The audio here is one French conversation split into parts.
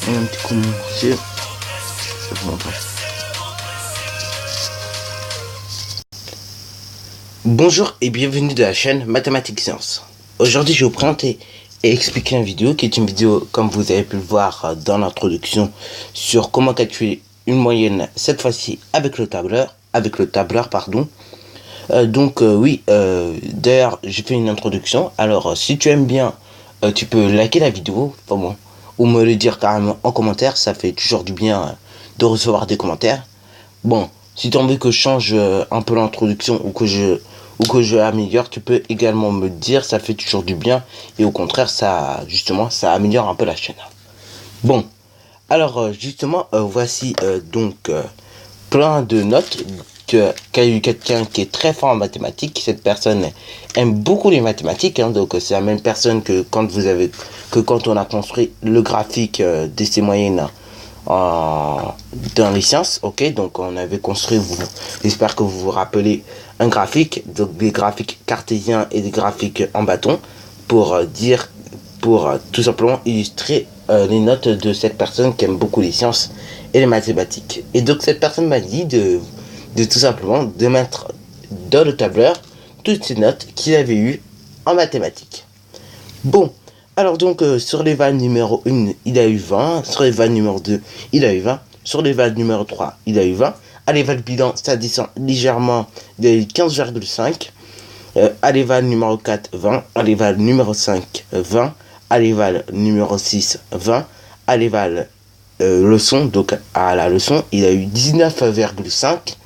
Et un petit coup de mortier. Bonjour et bienvenue dans la chaîne Mathématiques Sciences. Aujourd'hui je vais vous présenter et expliquer une vidéo qui est une vidéo, comme vous avez pu le voir dans l'introduction, sur comment calculer une moyenne, cette fois-ci avec le tableur, pardon. D'ailleurs j'ai fait une introduction. Alors si tu aimes bien, tu peux liker la vidéo, ou me le dire carrément en commentaire, ça fait toujours du bien de recevoir des commentaires. Bon, si tu as envie que je change un peu l'introduction ou que je améliore, tu peux également me le dire, ça fait toujours du bien et au contraire ça améliore un peu la chaîne. Bon, alors voici plein de notes qu'a eu quelqu'un qui est très fort en mathématiques. Cette personne aime beaucoup les mathématiques, hein, donc c'est la même personne que quand on a construit le graphique d'essai moyenne dans les sciences. Ok, donc on avait construit, j'espère que vous vous rappelez, un graphique, donc des graphiques cartésiens et des graphiques en bâton pour tout simplement illustrer les notes de cette personne qui aime beaucoup les sciences et les mathématiques. Et donc cette personne m'a dit de tout simplement de mettre dans le tableur toutes ces notes qu'il avait eues en mathématiques. Bon, alors donc sur les valeurs numéro 1, il a eu 20, sur les valeurs numéro 2, il a eu 20, sur les valeurs numéro 3, il a eu 20, à l'éval bilan, ça descend légèrement, il a eu 15,5, à l'éval numéro 4, 20, à l'éval numéro 5, 20, à l'éval numéro 6, 20, à l'éval leçon, donc à la leçon, il a eu 19,5,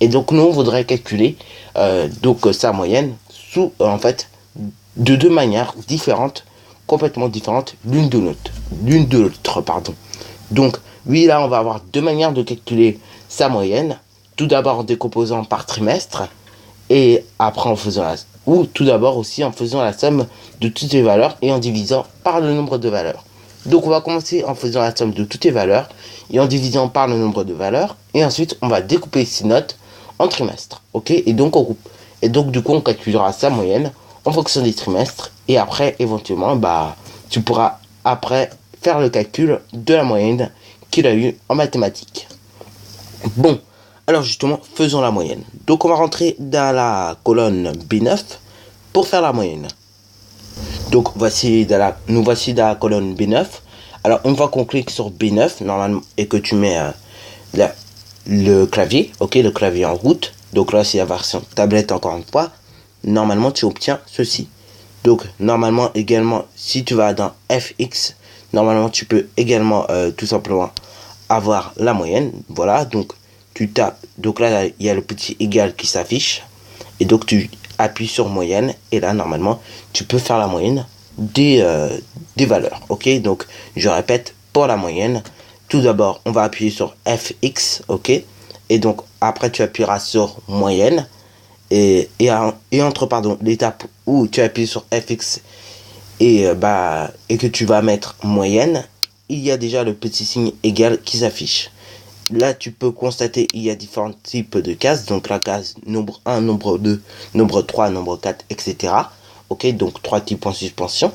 et donc nous on voudrait calculer sa moyenne de deux manières différentes, complètement différentes l'une de l'autre, pardon. Donc oui, là on va avoir deux manières de calculer sa moyenne, tout d'abord en décomposant par trimestre, et après tout d'abord aussi en faisant la somme de toutes les valeurs et en divisant par le nombre de valeurs. Donc on va commencer en faisant la somme de toutes les valeurs et en divisant par le nombre de valeurs, et ensuite on va découper ces notes en trimestres. Ok, et donc du coup on calculera sa moyenne en fonction des trimestres, et après éventuellement tu pourras après faire le calcul de la moyenne qu'il a eu en mathématiques. Bon, alors justement faisons la moyenne. Donc on va rentrer dans la colonne B9 pour faire la moyenne. Donc nous voici dans la colonne B9. Alors une fois qu'on clique sur B9 normalement et que tu mets le clavier, ok, le clavier en route, donc là c'est la version tablette encore une fois, normalement tu obtiens ceci. Donc normalement également, si tu vas dans FX, normalement tu peux également tout simplement avoir la moyenne. Voilà, donc tu tapes, donc là il y a le petit égal qui s'affiche, et donc tu appuies sur moyenne, et là normalement tu peux faire la moyenne des valeurs. Ok, donc je répète, pour la moyenne, tout d'abord on va appuyer sur FX, ok, et donc après tu appuieras sur moyenne, et entre l'étape où tu appuies sur FX et que tu vas mettre moyenne, il y a déjà le petit signe égal qui s'affiche. Là tu peux constater il y a différents types de cases, donc la case nombre 1, nombre 2, nombre 3, nombre 4, etc. Ok, donc 3 types en suspension.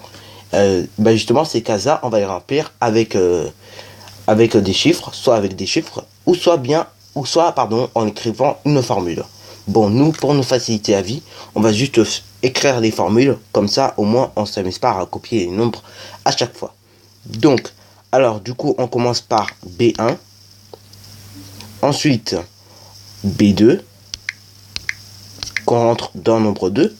Justement ces cases là on va les remplir avec des chiffres, soit avec des chiffres, ou soit en écrivant une formule. Bon, nous, pour nous faciliter la vie, on va juste écrire les formules, comme ça, au moins, on ne s'amuse pas à copier les nombres à chaque fois. Donc, alors, du coup, on commence par B1, ensuite B2, qu'on rentre dans nombre 2,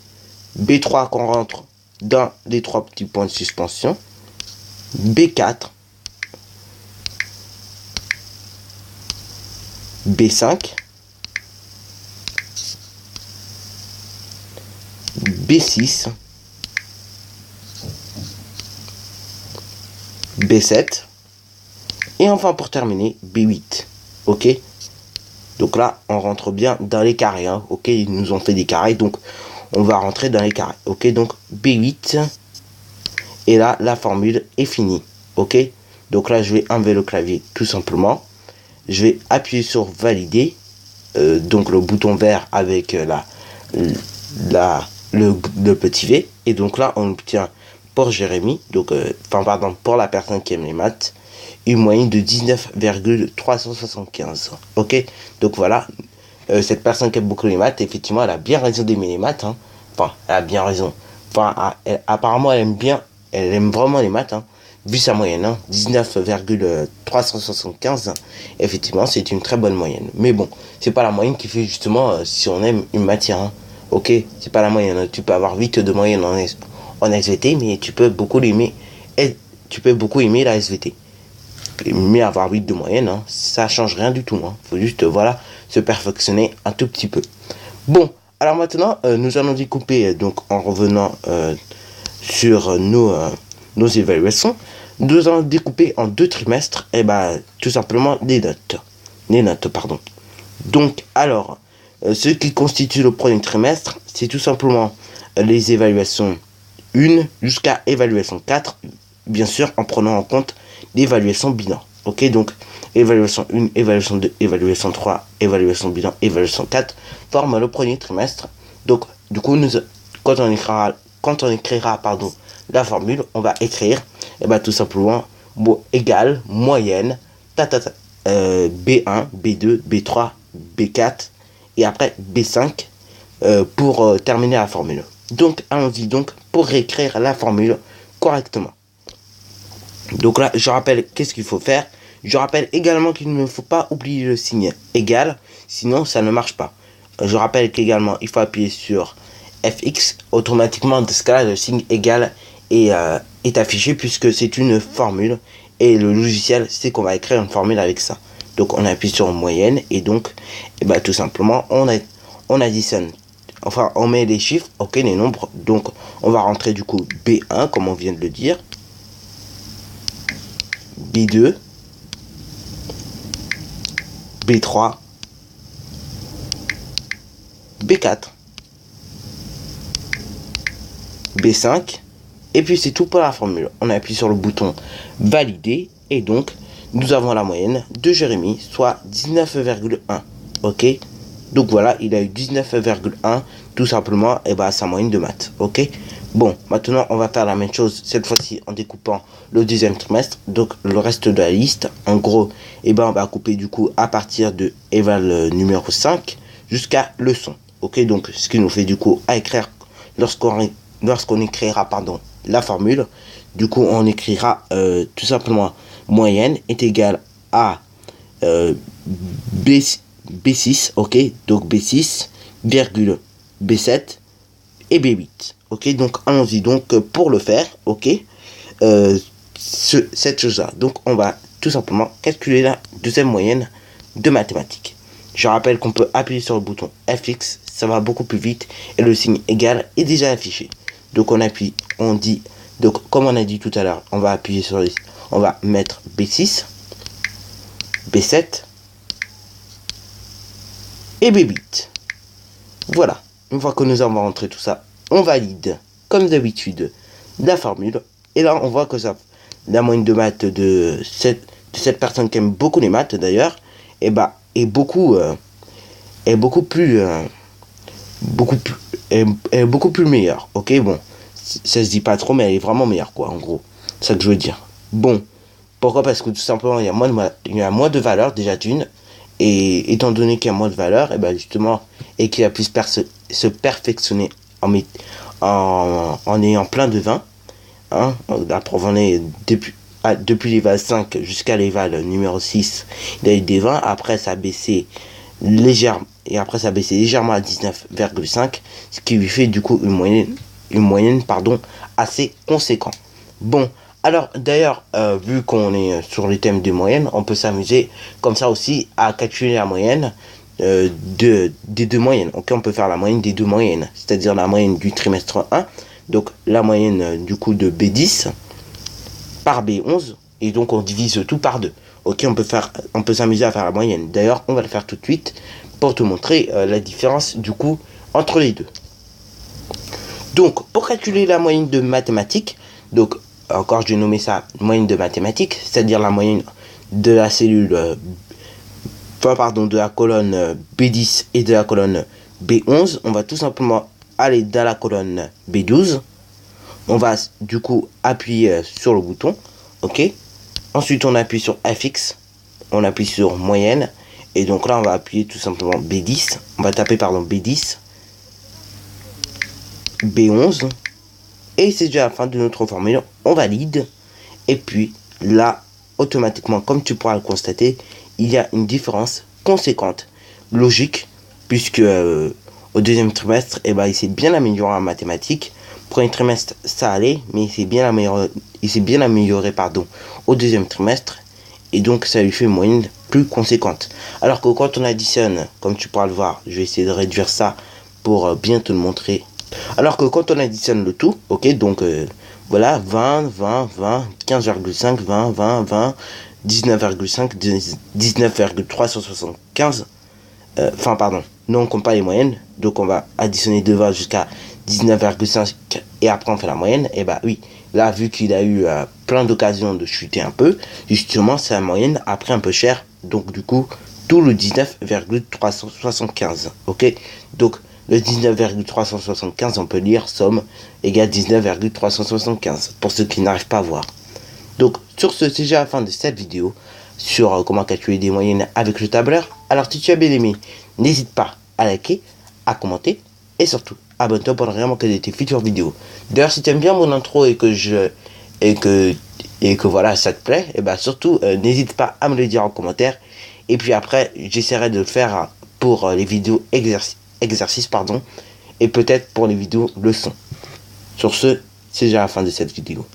B3, qu'on rentre dans les 3 petits points de suspension, B4, B5, B6, B7, et enfin pour terminer B8. Ok, donc là on rentre bien dans les carrés, hein. Ok, ils nous ont fait des carrés, donc on va rentrer dans les carrés. Ok, donc B8, et là la formule est finie. Ok, donc là je vais enlever le clavier tout simplement, je vais appuyer sur valider, donc le bouton vert avec le petit V, et donc là on obtient pour Jérémy, donc pour la personne qui aime les maths, une moyenne de 19,375. Ok, donc voilà, cette personne qui aime beaucoup les maths, effectivement, elle a bien raison d'aimer les maths. Hein. Enfin, elle a bien raison. Enfin, apparemment, elle aime vraiment les maths. Hein. Vu sa moyenne, hein, 19,375, effectivement, c'est une très bonne moyenne. Mais bon, c'est pas la moyenne qui fait justement si on aime une matière. Hein. Ok, c'est pas la moyenne. Hein. Tu peux avoir 8 de moyenne en SVT, mais tu peux beaucoup l'aimer. Tu peux beaucoup aimer la SVT. Mais avoir 8 de moyenne, hein, ça change rien du tout. Hein. Faut juste, voilà, se perfectionner un tout petit peu. Bon, alors maintenant, nous allons découper, donc en revenant sur nos évaluations, nous allons découper en 2 trimestres, et ben tout simplement les notes. Les notes, pardon. Donc, alors, ce qui constitue le premier trimestre, c'est tout simplement les évaluations 1 jusqu'à évaluation 4, bien sûr en prenant en compte l'évaluation bilan. Ok, donc évaluation 1, évaluation 2, évaluation 3, évaluation bilan, évaluation 4 forment le premier trimestre. Donc, du coup, quand on écrira la formule, on va écrire tout simplement égal, moyenne, B1, B2, B3, B4 et après B5 pour terminer la formule. Donc, allons-y donc pour réécrire la formule correctement. Donc là, je rappelle qu'est-ce qu'il faut faire. Je rappelle également qu'il ne faut pas oublier le signe égal, sinon ça ne marche pas. Je rappelle qu'également, il faut appuyer sur FX. Automatiquement, dans ce cas-là, le signe égal est affiché puisque c'est une formule. Et le logiciel sait qu'on va écrire une formule avec ça. Donc on appuie sur moyenne et donc tout simplement on additionne. Enfin, on met les chiffres, ok, les nombres. Donc on va rentrer du coup B1 comme on vient de le dire. B2, B3, B4, B5, et puis c'est tout pour la formule. On appuie sur le bouton valider, et donc nous avons la moyenne de Jérémy, soit 19,1. Ok, donc voilà, il a eu 19,1, tout simplement, et sa moyenne de maths. Ok, bon, maintenant on va faire la même chose, cette fois-ci en découpant le deuxième trimestre, donc le reste de la liste. En gros, on va couper du coup à partir de éval numéro 5 jusqu'à leçon. Ok, donc ce qui nous fait du coup à écrire lorsqu'on écrira la formule. Du coup, on écrira tout simplement moyenne est égale à B6, ok, donc B6, virgule B7 et B8. Ok, donc allons-y donc pour le faire, ok, cette chose-là. Donc on va tout simplement calculer la deuxième moyenne de mathématiques. Je rappelle qu'on peut appuyer sur le bouton FX, ça va beaucoup plus vite et le signe égal est déjà affiché. Donc on appuie, on dit, donc comme on a dit tout à l'heure, on va appuyer sur les, on va mettre B6, B7 et B8. Voilà, une fois que nous avons rentré tout ça, on valide comme d'habitude la formule. Et là on voit que ça, la moyenne de maths de cette personne qui aime beaucoup les maths d'ailleurs, est beaucoup plus meilleure. Ok, bon, ça se dit pas trop, mais elle est vraiment meilleure, quoi, en gros. C'est ça que je veux dire. Bon, pourquoi? Parce que tout simplement, il y a moins de valeur, déjà d'une. Et étant donné qu'il y a moins de valeur, justement, et qu'il a pu se perfectionner en ayant plein de 20. Hein, la preuve en est, depuis l'éval 5 jusqu'à l'éval numéro 6, il a eu des 20. Après, ça a baissé légèrement. Et après, ça a baissé légèrement à 19,5. Ce qui lui fait du coup une moyenne assez conséquent. Bon, alors d'ailleurs, vu qu'on est sur le thème des moyennes, on peut s'amuser comme ça aussi à calculer la moyenne des deux moyennes. Ok, on peut faire la moyenne des deux moyennes, c'est-à-dire la moyenne du trimestre 1, donc la moyenne du coup de B10 par B11, et donc on divise tout par 2. Ok, on peut s'amuser à faire la moyenne. D'ailleurs, on va le faire tout de suite pour te montrer la différence du coup entre les deux. Donc, pour calculer la moyenne de mathématiques, donc encore je vais nommer ça moyenne de mathématiques, c'est-à-dire la moyenne de la cellule, de la colonne B10 et de la colonne B11, on va tout simplement aller dans la colonne B12. On va du coup appuyer sur le bouton, ok. Ensuite, on appuie sur FX. On appuie sur moyenne. Et donc là, on va appuyer tout simplement B10. On va taper, pardon, B10. B11. Et c'est déjà la fin de notre formule. On valide. Et puis là, automatiquement, comme tu pourras le constater, il y a une différence conséquente, logique, puisque au deuxième trimestre, eh ben, il s'est bien amélioré en mathématiques. Premier trimestre, ça allait, mais il s'est bien amélioré, pardon, au deuxième trimestre. Et donc, ça lui fait une moyenne plus conséquente. Alors que quand on additionne, comme tu pourras le voir, je vais essayer de réduire ça pour bien te le montrer. Alors que quand on additionne le tout, ok, donc voilà, 20, 20, 20, 15,5, 20, 20, 20, 19,5, 19,375. Enfin, pardon, non, on compte pas les moyennes. Donc, on va additionner de 20 jusqu'à 19,5 et après on fait la moyenne. Et bah oui, là, vu qu'il a eu plein d'occasions de chuter un peu, justement, c'est la moyenne après un peu cher. Donc, du coup, tout le 19,375. Ok, donc le 19,375, on peut lire somme égale 19,375 pour ceux qui n'arrivent pas à voir. Donc, sur ce, c'est déjà la fin de cette vidéo sur comment calculer des moyennes avec le tableur. Alors, si tu as bien aimé, n'hésite pas à liker, à commenter et surtout, abonne-toi pour ne rien manquer de tes futures vidéos. D'ailleurs, si tu aimes bien mon intro et que voilà, ça te plaît, et bah surtout, n'hésite pas à me le dire en commentaire. Et puis après, j'essaierai de le faire pour les vidéos exercices, pardon, et peut-être pour les vidéos leçons. Sur ce, c'est déjà la fin de cette vidéo.